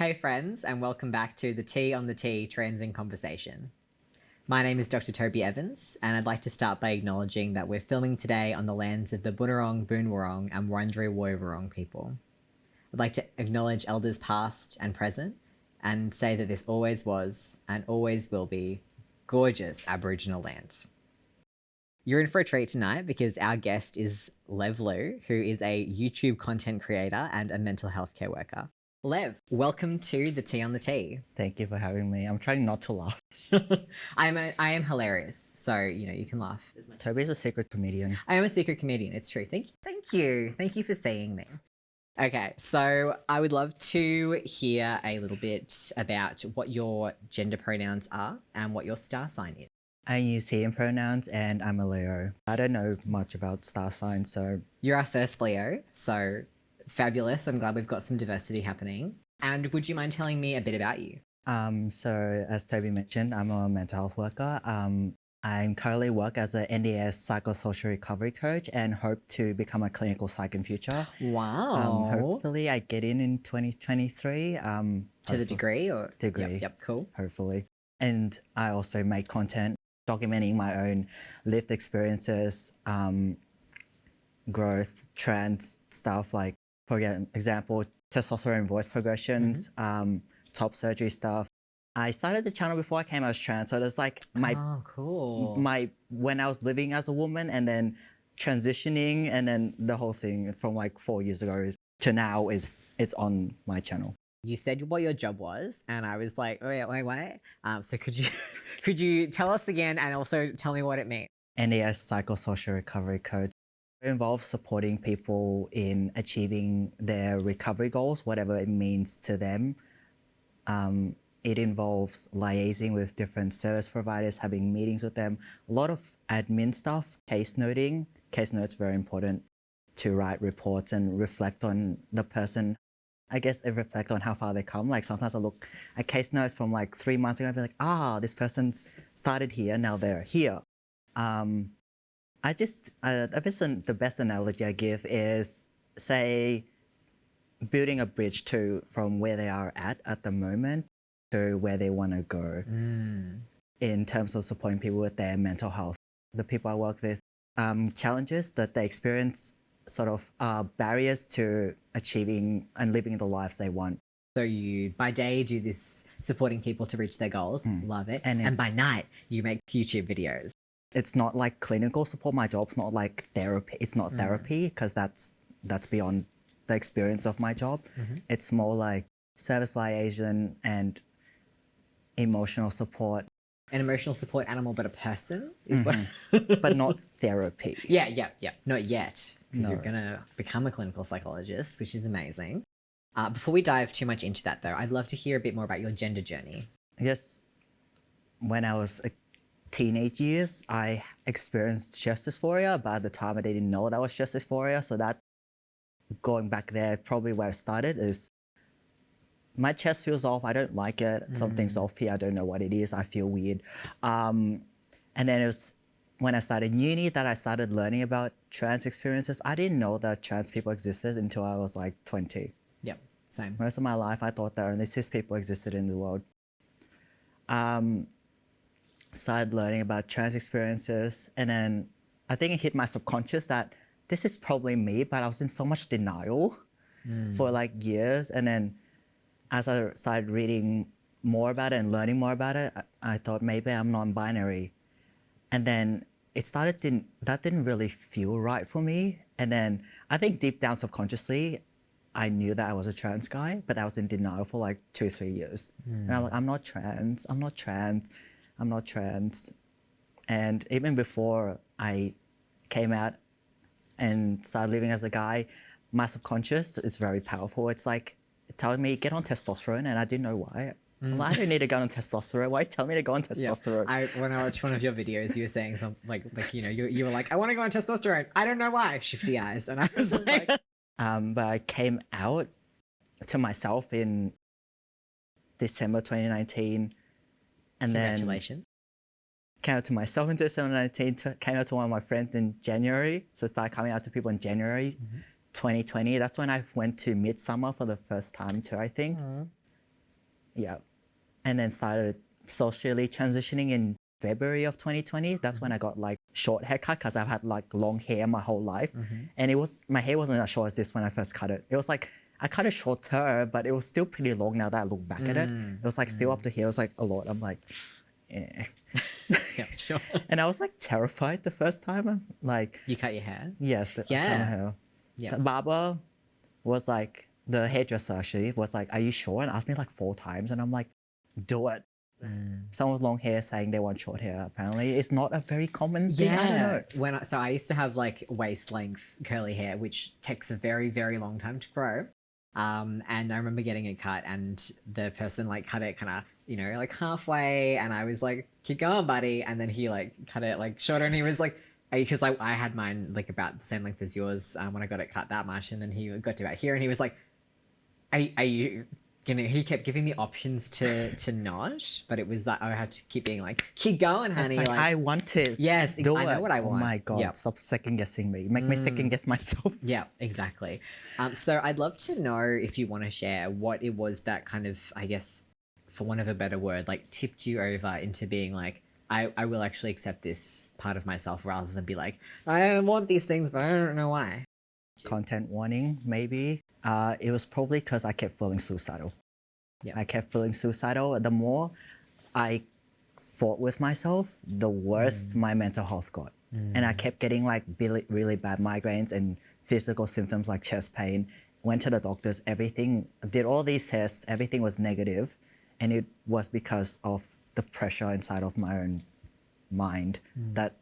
Hey friends, and welcome back to the Tea on the Tea Trends in Conversation. My name is Dr. Tobi Evans, and I'd like to start by acknowledging that we're filming today on the lands of the Bunurong, Boonwurrung and Wurundjeri Woiwurrung people. I'd like to acknowledge elders past and present, and say that this always was, and always will be, gorgeous Aboriginal land. You're in for a treat tonight because our guest is Lev Lu, who is a YouTube content creator and a mental health care worker. Lev, welcome to the Tea on the Tea. Thank you for having me. I'm trying not to laugh. I am hilarious, so you can laugh as much. Tobi's a secret comedian. I am a secret comedian. It's true. Thank you for seeing me. Okay, so I would love to hear a little bit about what your gender pronouns are and what your star sign is. I use he and pronouns and I'm a Leo. I don't know much about star signs, so... You're our first Leo, so fabulous. I'm glad we've got some diversity happening. And would you mind telling me a bit about you? So as Tobi mentioned, I'm a mental health worker. I currently work as an NDIS Psychosocial Recovery Coach and hope to become a clinical psych in future. Wow. Hopefully I get in 2023. To the degree? Or Degree. Yep, cool. Hopefully. And I also make content documenting my own lived experiences, growth, trends, stuff like, for example, testosterone voice progressions, top surgery stuff. I started the channel before I came out as trans, so there's like when I was living as a woman and then transitioning and then the whole thing from like 4 years ago to now it's on my channel. You said what your job was, and I was like, wait. So could you tell us again and also tell me what it means? NDIS Psychosocial Recovery Coach. It involves supporting people in achieving their recovery goals, whatever it means to them. It involves liaising with different service providers, having meetings with them, a lot of admin stuff, case noting. Case notes very important to write reports and reflect on the person. I guess it reflects on how far they come. Like sometimes I look at case notes from like 3 months ago and be like, this person's started here, now they're here. The best analogy I give is, say, building a bridge from where they are at the moment to where they want to go in terms of supporting people with their mental health. The people I work with, challenges that they experience sort of barriers to achieving and living the lives they want. So you, by day, do this supporting people to reach their goals. Love it. And by night, you make YouTube videos. It's not like clinical support. My job's not like therapy. It's not therapy because that's beyond the experience of my job. It's more like service liaison and emotional support. An emotional support animal, but a person is what. But not therapy. Yeah. Not yet, because you're gonna become a clinical psychologist, which is amazing. Before we dive too much into that, though, I'd love to hear a bit more about your gender journey. I guess when I was a teenage years, I experienced chest dysphoria, but at the time I didn't know that was chest dysphoria. So that, going back there, probably where I started is my chest feels off. I don't like it. Something's off here. I don't know what it is. I feel weird. And then it was when I started uni that I started learning about trans experiences. I didn't know that trans people existed until I was like 20. Yep, same. Most of my life, I thought that only cis people existed in the world. Started learning about trans experiences, and then I think it hit my subconscious that this is probably me, but I was in so much denial for like years. And then as I started reading more about it and learning more about it, I thought maybe I'm non-binary. And then that didn't really feel right for me. And then I think deep down subconsciously, I knew that I was a trans guy, but I was in denial for like 2-3 years. And I'm like, I'm not trans. And even before I came out and started living as a guy, my subconscious is very powerful. It's like, it tells me, get on testosterone, and I didn't know why. I'm like, I don't need to go on testosterone. Why tell me to go on testosterone? Yeah. When I watched one of your videos, you were saying something like you were like, I want to go on testosterone. I don't know why. Shifty eyes. And I was like... But I came out to myself in December 2019. And Congratulations. Then came out to myself in December 2019, came out to one of my friends in January. So I started coming out to people in January 2020. That's when I went to Midsummer for the first time too, I think. Yeah. And then started socially transitioning in February of 2020. That's when I got like short haircut because I've had like long hair my whole life. And my hair wasn't as short as this when I first cut it. It was like, I cut it shorter, but it was still pretty long now that I look back at it. It was like still up to here. It was like a lot. I'm like, eh. Yeah, sure. And I was like terrified the first time. I'm like, You cut your hair? yes, I cut my hair. Yeah. The barber was like, the hairdresser actually was like, are you sure? And asked me like 4 times. And I'm like, do it. Someone with long hair saying they want short hair. Apparently, it's not a very common thing. I don't know. So I used to have like waist length curly hair, which takes a very, very long time to grow. And I remember getting it cut, and the person like cut it kind of, you know, like halfway, and I was like, keep going, buddy. And then he like cut it like shorter, and he was like, because like I had mine like about the same length as yours when I got it cut that much, and then he got to about here, and he was like, are you, you know, he kept giving me options to not, but it was like I had to keep being like, keep going, honey. It's like, I want it. Yes, do I know it. what I want. Oh my God, stop second guessing me. Make me second guess myself. Yeah, exactly. So I'd love to know if you want to share what it was that kind of, I guess, for want of a better word, like tipped you over into being like, I will actually accept this part of myself rather than be like, I want these things, but I don't know why. Content warning, maybe. It was probably because I kept feeling suicidal. Yeah. I kept feeling suicidal. The more I fought with myself, the worse my mental health got. And I kept getting like really bad migraines and physical symptoms like chest pain. Went to the doctors, everything, did all these tests, everything was negative. And it was because of the pressure inside of my own mind that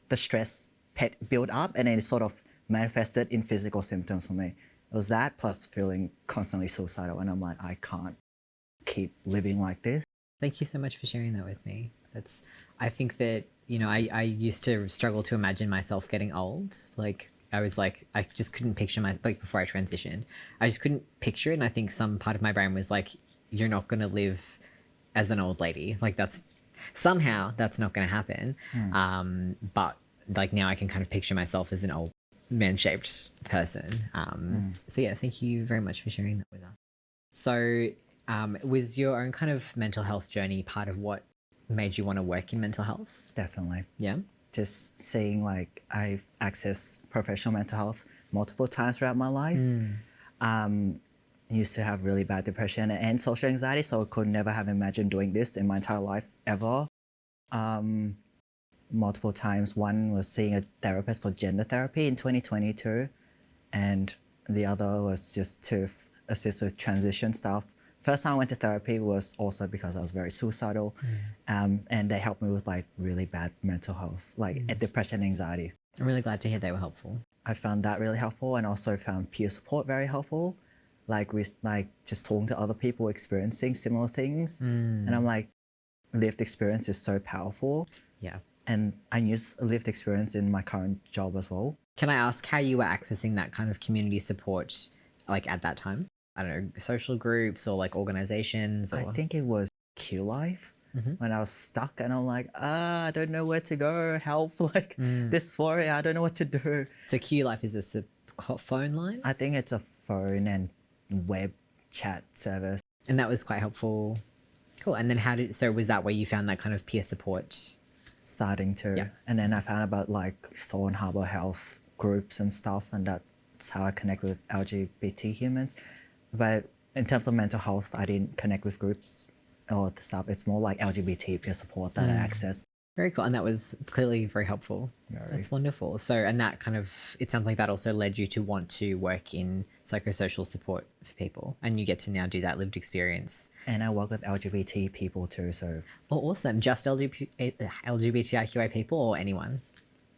the stress built up and then it sort of manifested in physical symptoms for me. It was that plus feeling constantly suicidal. And I'm like, I can't keep living like this. Thank you so much for sharing that with me. I think that, you know, I used to struggle to imagine myself getting old. Like, I was like, I just couldn't picture like before I transitioned, I just couldn't picture it. And I think some part of my brain was like, you're not going to live as an old lady. Like somehow that's not going to happen. But like now I can kind of picture myself as an old man-shaped person. So yeah, thank you very much for sharing that with us. So was your own kind of mental health journey part of what made you want to work in mental health? Definitely. Yeah. Just saying like I've accessed professional mental health multiple times throughout my life. Used to have really bad depression and social anxiety, so I could never have imagined doing this in my entire life ever. Multiple times. One was seeing a therapist for gender therapy in 2022, and the other was just to assist with transition stuff. First time I went to therapy was also because I was very suicidal, and they helped me with like really bad mental health, like depression, anxiety. I'm really glad to hear they were helpful. I found that really helpful, and also found peer support very helpful, like with like just talking to other people experiencing similar things. And I'm like, lived experience is so powerful. Yeah. And I use lived experience in my current job as well. Can I ask how you were accessing that kind of community support, like at that time? I don't know, social groups or like organizations? Or... I think it was Q Life when I was stuck and I'm like, I don't know where to go, help, like dysphoria, I don't know what to do. So Q Life is a phone line? I think it's a phone and web chat service. And that was quite helpful. Cool. And then so was that where you found that kind of peer support? Starting to. Yeah. And then I found about like Thorn Harbour Health groups and stuff, and that's how I connect with LGBT humans. But in terms of mental health, I didn't connect with groups or the stuff. It's more like LGBT peer support that I accessed. Very cool. And that was clearly very helpful. That's wonderful. So, and that kind of, it sounds like that also led you to want to work in psychosocial support for people. And you get to now do that lived experience. And I work with LGBT people too, so. Oh, awesome. Just LGBTIQA people or anyone?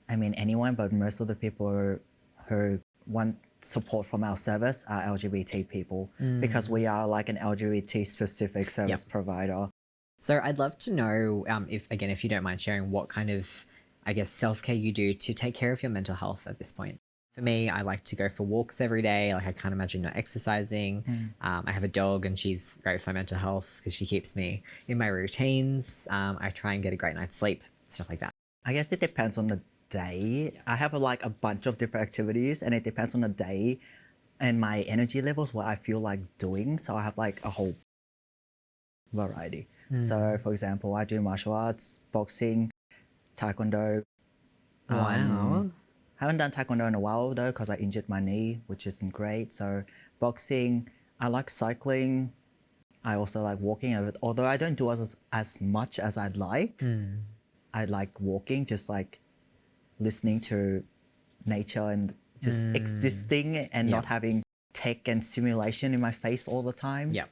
I mean, anyone, but most of the people who want support from our service are LGBT people because we are like an LGBT specific service provider. So I'd love to know, if you don't mind sharing, what kind of, I guess, self-care you do to take care of your mental health at this point. For me, I like to go for walks every day. Like I can't imagine not exercising. I have a dog and she's great for my mental health because she keeps me in my routines. I try and get a great night's sleep, stuff like that. I guess it depends on the day. I have like a bunch of different activities and it depends on the day and my energy levels, what I feel like doing. So I have like a whole variety. So, for example, I do martial arts, boxing, taekwondo. Wow. Haven't done taekwondo in a while though because I injured my knee, which isn't great. So, boxing. I like cycling. I also like walking. Although I don't do as much as I'd like. I like walking, just like listening to nature and just existing and not having tech and simulation in my face all the time. Yep.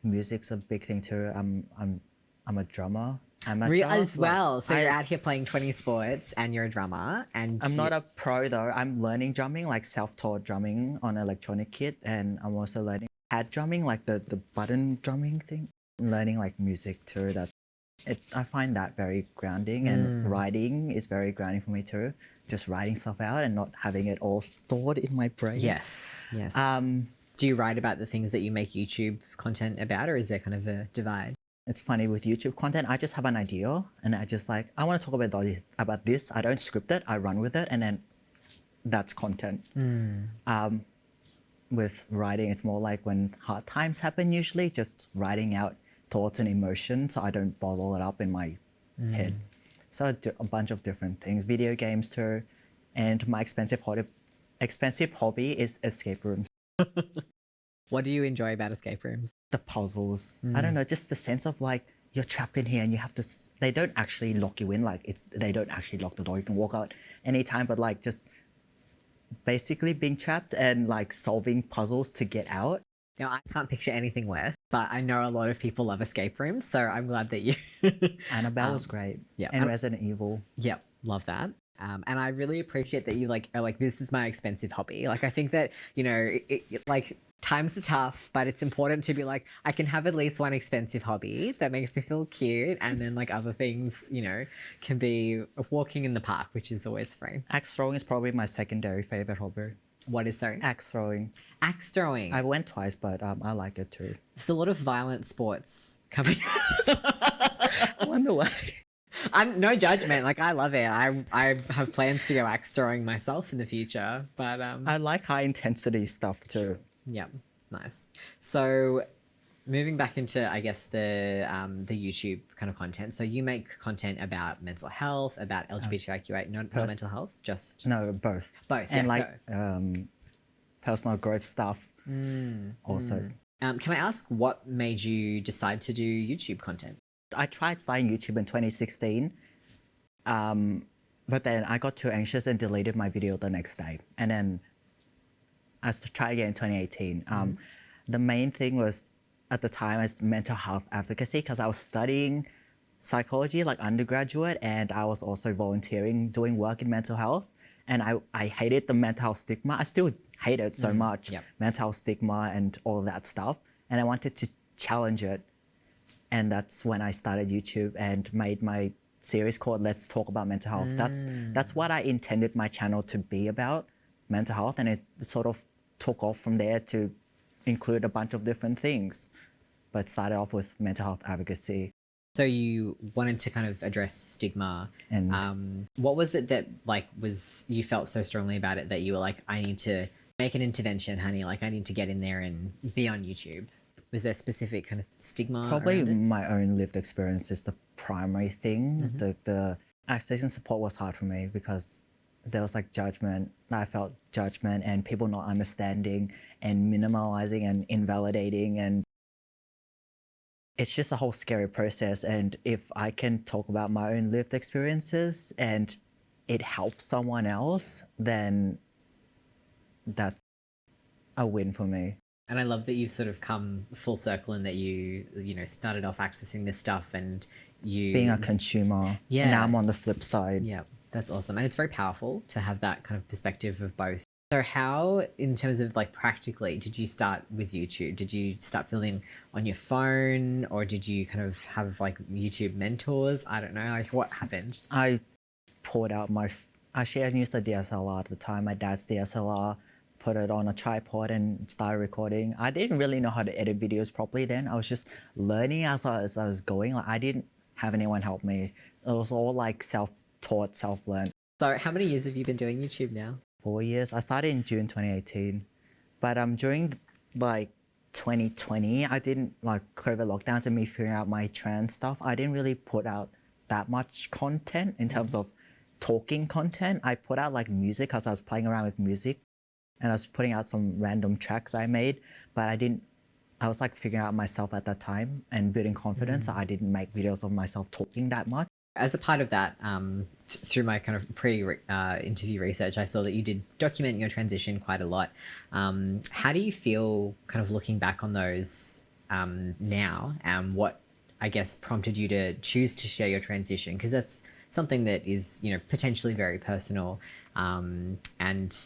Music's a big thing too. I'm a drummer. As well. So you're out here playing 20 sports and you're a drummer and I'm not a pro though. I'm learning drumming, like self-taught drumming on electronic kit, and I'm also learning pad drumming, like the button drumming thing. I'm learning like music too. I find that very grounding, and writing is very grounding for me too. Just writing stuff out and not having it all stored in my brain. Yes. Do you write about the things that you make YouTube content about, or is there kind of a divide? It's funny with YouTube content, I just have an idea and I just like, I want to talk about this. I don't script it, I run with it, and then that's content. With writing, it's more like when hard times happen, usually just writing out thoughts and emotions so I don't bottle it up in my head. So a bunch of different things, video games too. And my expensive hobby is escape rooms. What do you enjoy about escape rooms? The puzzles. I don't know, just the sense of like you're trapped in here and you have to. They don't actually lock you in. Like they don't actually lock the door. You can walk out anytime, but like just basically being trapped and like solving puzzles to get out. Now, I can't picture anything worse, but I know a lot of people love escape rooms, so I'm glad that you. Annabelle was great. Yeah, and Resident Evil. Yep, love that. And I really appreciate that you are like, this is my expensive hobby. Like, I think that, you know, like times are tough, but it's important to be like, I can have at least one expensive hobby that makes me feel cute. And then like other things, you know, can be walking in the park, which is always free. Axe throwing is probably my secondary favorite hobby. What is, sorry? Axe throwing. Axe throwing. I went twice, but I like it too. There's a lot of violent sports coming. I wonder why. I'm no judgment. Like, I love it. I have plans to go axe throwing myself in the future, but I like high intensity stuff too. Yeah, nice. So, moving back into, I guess, the YouTube kind of content. So you make content about mental health, about LGBTIQ8, not mental health, just no, both. Both, and yeah, like personal growth stuff. Also, can I ask what made you decide to do YouTube content? I tried starting YouTube in 2016, but then I got too anxious and deleted my video the next day. And then I tried again in 2018. The main thing was at the time as mental health advocacy because I was studying psychology like undergraduate, and I was also volunteering doing work in mental health. And I hated the mental health stigma. I still hate it so much, mental health stigma and all of that stuff. And I wanted to challenge it. And that's when I started YouTube and made my series called Let's Talk About Mental Health. That's what I intended my channel to be about, mental health. And it sort of took off from there to include a bunch of different things. But started off with mental health advocacy. So you wanted to kind of address stigma. And what was it that you felt so strongly about it that you were like, I need to make an intervention, honey. Like, I need to get in there and be on YouTube. Was there specific kind of stigma? Probably my own lived experience is the primary thing. The accessing support was hard for me because there was like judgment. I felt judgment and people not understanding and minimalizing and invalidating, and it's just a whole scary process. And if I can talk about my own lived experiences and it helps someone else, then that's a win for me. And I love that you've sort of come full circle and that you started off accessing this stuff and you... being a consumer. Yeah. Now I'm on the flip side. Yeah, that's awesome. And it's very powerful to have that kind of perspective of both. So how, in terms of like practically, did you start with YouTube? Did you start filming on your phone, or did you kind of have like YouTube mentors? I don't know, like what happened? I poured out actually I used a DSLR at the time, my dad's DSLR, put it on a tripod and started recording. I didn't really know how to edit videos properly then. I was just learning as I was going. Like, I didn't have anyone help me. It was all like self-taught, self-learned. So how many years have you been doing YouTube now? 4 years. I started in June 2018. But during like 2020, I didn't like COVID lockdowns and me figuring out my trans stuff. I didn't really put out that much content in terms of talking content. I put out like music because I was playing around with music and I was putting out some random tracks I made, but I was like figuring out myself at that time and building confidence. So I didn't make videos of myself talking that much. As a part of that, through my kind of pre-interview research, I saw that you did document your transition quite a lot. How do you feel kind of looking back on those now, and what, I guess, prompted you to choose to share your transition? Because that's something that is, you know, potentially very personal, and,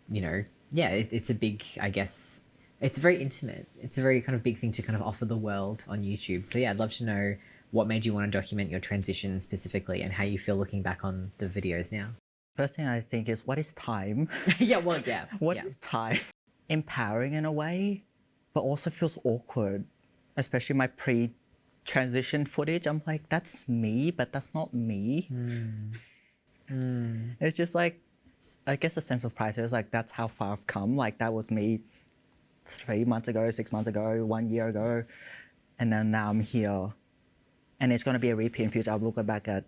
you know, yeah, it's a big, I guess, it's very intimate. It's a very kind of big thing to kind of offer the world on YouTube. So yeah, I'd love to know what made you want to document your transition specifically and how you feel looking back on the videos now. First thing I think is, what is time? Yeah, well, yeah. What is time? Empowering in a way, but also feels awkward, especially my pre-transition footage. I'm like, that's me, but that's not me. It's just like, I guess a sense of pride is like, that's how far I've come. Like that was me 3 months ago, 6 months ago, 1 year ago. And then now I'm here. And it's going to be a repeat in future. I look back at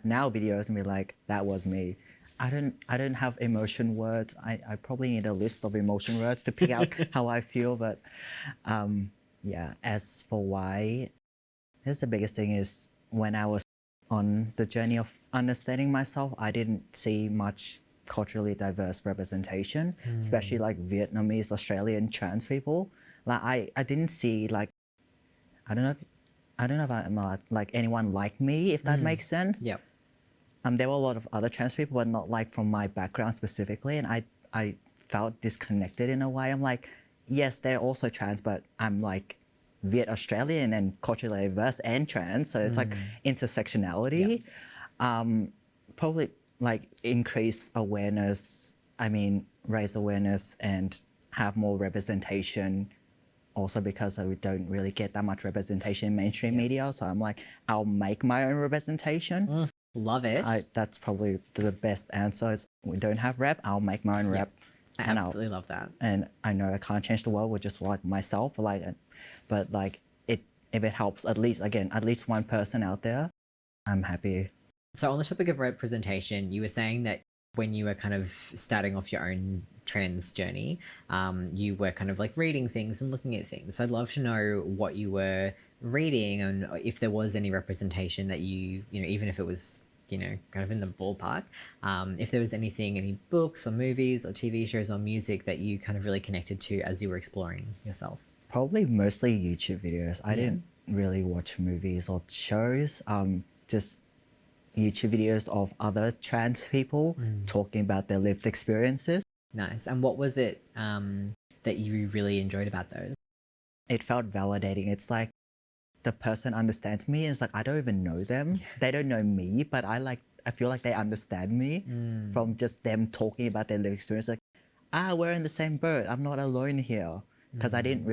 now videos and be like, that was me. I don't have emotion words. I probably need a list of emotion words to pick out how I feel. But yeah, as for why, this is the biggest thing is when I was on the journey of understanding myself, I didn't see much culturally diverse representation, especially like Vietnamese, Australian trans people. Like I didn't see like, I don't know if I'm like anyone like me, if that makes sense. Yep. There were a lot of other trans people, but not like from my background specifically. And I felt disconnected in a way. I'm like, yes, they're also trans, but I'm like Viet Australian and culturally diverse and trans. So it's like intersectionality. Probably like increase awareness, raise awareness and have more representation. Also because we don't really get that much representation in mainstream media. So I'm like, I'll make my own representation. Love it. That's probably the best answer is we don't have rep, I'll make my own rep. I absolutely love that. And I know I can't change the world with just like myself, but like if it helps at least one person out there, I'm happy. So on the topic of representation, you were saying that when you were kind of starting off your own trans journey, you were kind of like reading things and looking at things. So I'd love to know what you were reading and if there was any representation that you know, even if it was, you know, kind of in the ballpark, if there was anything, any books or movies or TV shows or music that you kind of really connected to as you were exploring yourself. Probably mostly YouTube videos. I didn't really watch movies or shows, just YouTube videos of other trans people talking about their lived experiences. Nice. And what was it that you really enjoyed about those? It felt validating. It's like the person understands me. It's like I don't even know them. They don't know me, but I feel like they understand me from just them talking about their lived experience. Like, we're in the same boat. I'm not alone here. Because I didn't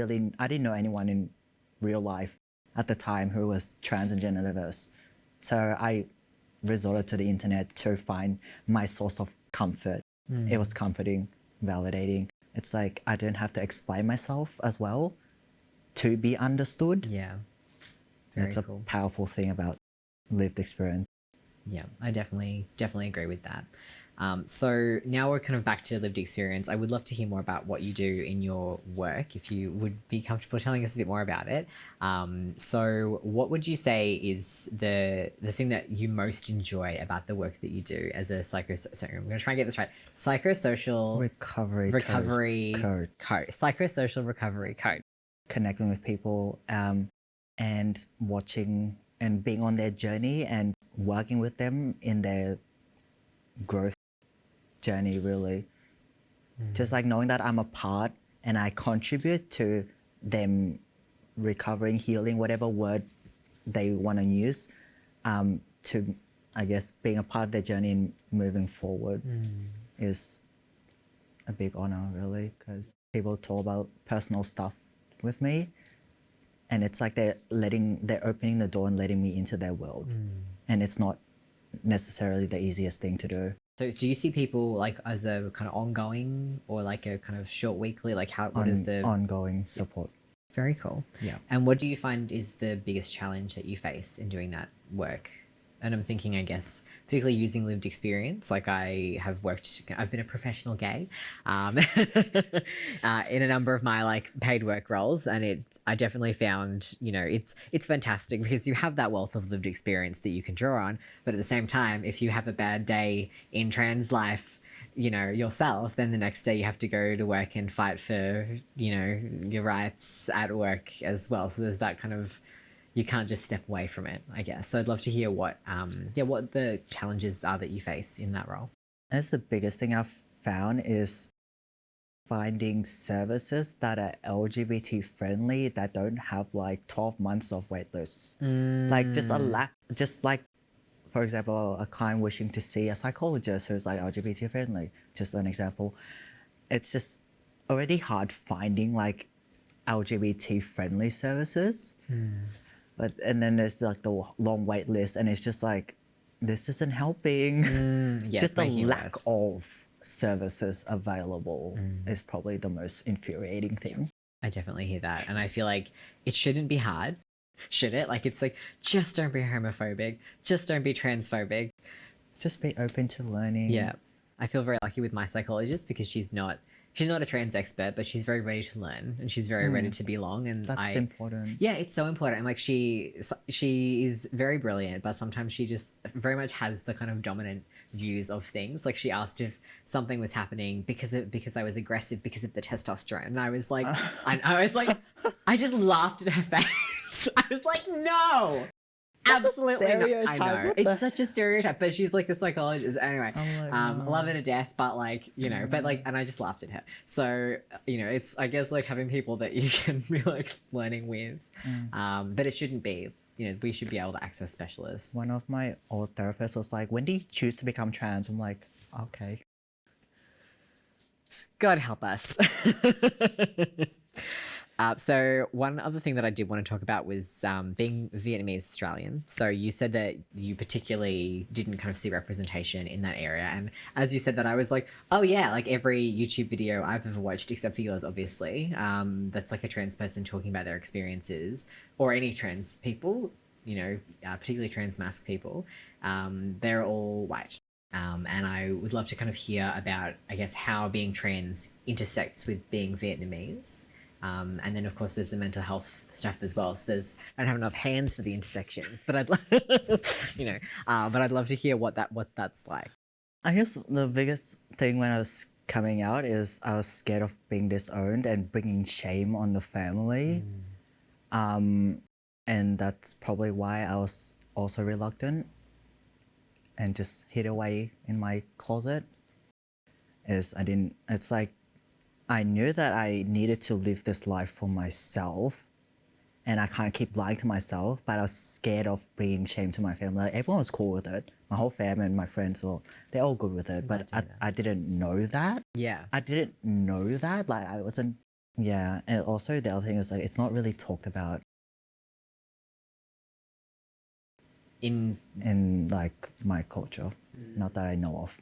know anyone in real life at the time who was trans and gender diverse. So I resorted to the internet to find my source of comfort. It was comforting, validating. It's like I don't have to explain myself as well to be understood. Yeah. That's a powerful thing about lived experience. Yeah, I definitely agree with that. So now we're kind of back to lived experience. I would love to hear more about what you do in your work, if you would be comfortable telling us a bit more about it. So what would you say is the thing that you most enjoy about the work that you do as a sorry, I'm going to try and get this right. Psychosocial Recovery Coach. Psychosocial Recovery Coach. Connecting with people and watching and being on their journey and working with them in their growth journey, really. Just like knowing that I'm a part and I contribute to them recovering, healing, whatever word they want to use, to, I guess, being a part of their journey and moving forward is a big honor, really, because people talk about personal stuff with me and it's like they're opening the door and letting me into their world. And it's not necessarily the easiest thing to do. So do you see people like as a kind of ongoing or like a kind of short weekly, like what is the ongoing support? Very cool. Yeah. And what do you find is the biggest challenge that you face in doing that work? And I'm thinking, I guess, particularly using lived experience. Like I've been a professional gay in a number of my like paid work roles. And I definitely found, it's fantastic because you have that wealth of lived experience that you can draw on. But at the same time, if you have a bad day in trans life, yourself, then the next day you have to go to work and fight for, your rights at work as well. So there's that kind of, you can't just step away from it, I guess. So I'd love to hear what the challenges are that you face in that role. That's the biggest thing I've found is finding services that are LGBT friendly that don't have like 12 months of wait lists. Like just like, for example, a client wishing to see a psychologist who's like LGBT friendly, just an example. It's just already hard finding like LGBT friendly services. And then there's like the long wait list and it's just like, this isn't helping. Just the lack of services available is probably the most infuriating thing. I definitely hear that. And I feel like it shouldn't be hard. Should it? Like, it's like, just don't be homophobic. Just don't be transphobic. Just be open to learning. Yeah. I feel very lucky with my psychologist because she's not a trans expert, but she's very ready to learn and she's very ready to belong. And that's important. Yeah, it's so important. And like she is very brilliant, but sometimes she just very much has the kind of dominant views of things. Like she asked if something was happening because I was aggressive because of the testosterone. And I was like, I just laughed at her face. I was like, no, absolutely not. I know it's such a stereotype, but she's like a psychologist anyway. Love her to death, but like but like, and I just laughed at her. So it's I guess like having people that you can be like learning with, but it shouldn't be. We should be able to access specialists. One of my old therapists was like, "When do you choose to become trans?" I'm like, okay. God help us. So one other thing that I did want to talk about was being Vietnamese Australian. So you said that you particularly didn't kind of see representation in that area. And as you said that, I was like, oh yeah, like every YouTube video I've ever watched, except for yours, obviously, that's like a trans person talking about their experiences, or any trans people, particularly trans masc people, they're all white. And I would love to kind of hear about, I guess, how being trans intersects with being Vietnamese. And then of course there's the mental health stuff as well. So I don't have enough hands for the intersections, but but I'd love to hear what that's like. I guess the biggest thing when I was coming out is I was scared of being disowned and bringing shame on the family. And that's probably why I was also reluctant and just hid away in my closet. It's like, I knew that I needed to live this life for myself and I can't keep lying to myself, but I was scared of bringing shame to my family. Like, everyone was cool with it. My whole family and my friends, they're all good with it, but I didn't know that. Yeah. I didn't know that. Like I wasn't, yeah. And also the other thing is like, it's not really talked about in like my culture, not that I know of.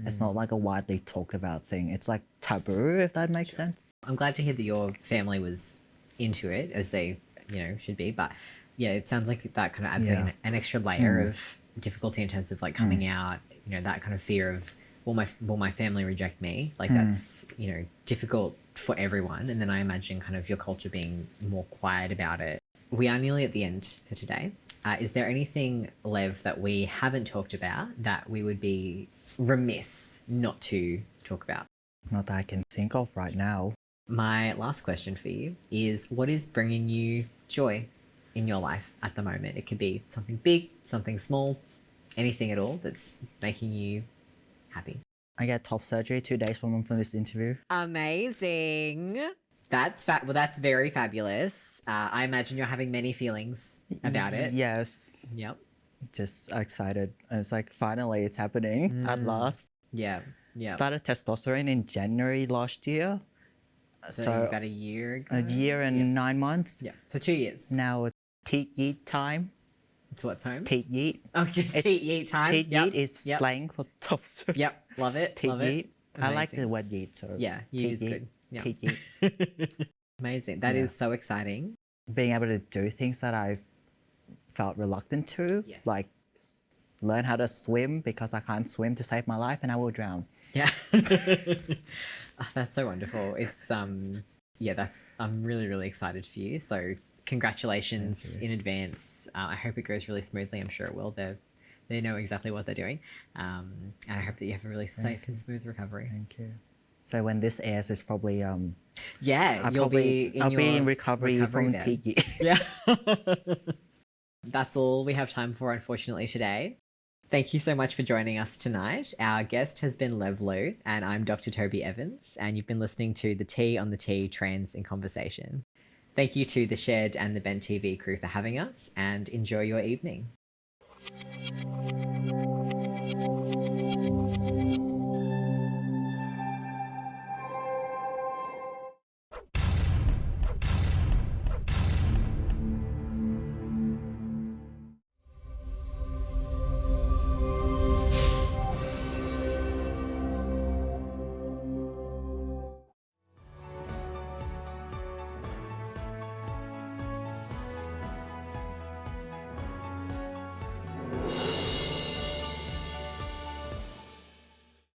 It's not like a widely talked about thing. It's like taboo, if that makes sense. I'm glad to hear that your family was into it, as they, should be. But yeah, it sounds like that kind of adds like an extra layer of difficulty in terms of like coming out, that kind of fear of, will my family reject me? Like that's, difficult for everyone. And then I imagine kind of your culture being more quiet about it. We are nearly at the end for today. Is there anything, Lev, that we haven't talked about that we would be remiss not to talk about? Not that I can think of right now. My last question for you is, what is bringing you joy in your life at the moment? It could be something big, something small, anything at all that's making you happy. I get top surgery 2 days from this interview. Amazing. That's that's very fabulous. I imagine you're having many feelings about it. Yes. Yep. Just excited. It's like, finally it's happening at last. Yeah. Yeah. Started testosterone in January last year. So about a year ago? A year and 9 months. Yeah. So 2 years. Now it's teat yeet time. It's what time? Teat yeet. Okay, teat yeet time. Teat yeet is slang for top surgery. Yep. Love it. Teeth Love it. yeet. I like the Amazing. word yeet. So Yeah, yeet is teeth good. Yeah. Teeth yeet. Amazing. That is Yeah. so exciting. Being able to do things that I felt reluctant to, Yes. like learn how to swim because I can't swim to save my life and I will drown. Yeah. Oh, that's so wonderful. It's yeah, that's I'm really, really excited for you. So congratulations Thank you. in advance. I hope it goes really smoothly. I'm sure it will. They know exactly what they're doing. And I hope that you have a really safe and smooth recovery. Thank you. So when this airs, it's probably Yeah, I'll you'll be in your recovery from bed. teeth yeet. Yeah. That's all we have time for, unfortunately, today. Thank you so much for joining us tonight. Our guest has been Lev Lu, and I'm Dr. Tobi Evans, and you've been listening to the Tea on the Tea Trans in Conversation. Thank you to the Shed and the Bent TV crew for having us, and enjoy your evening.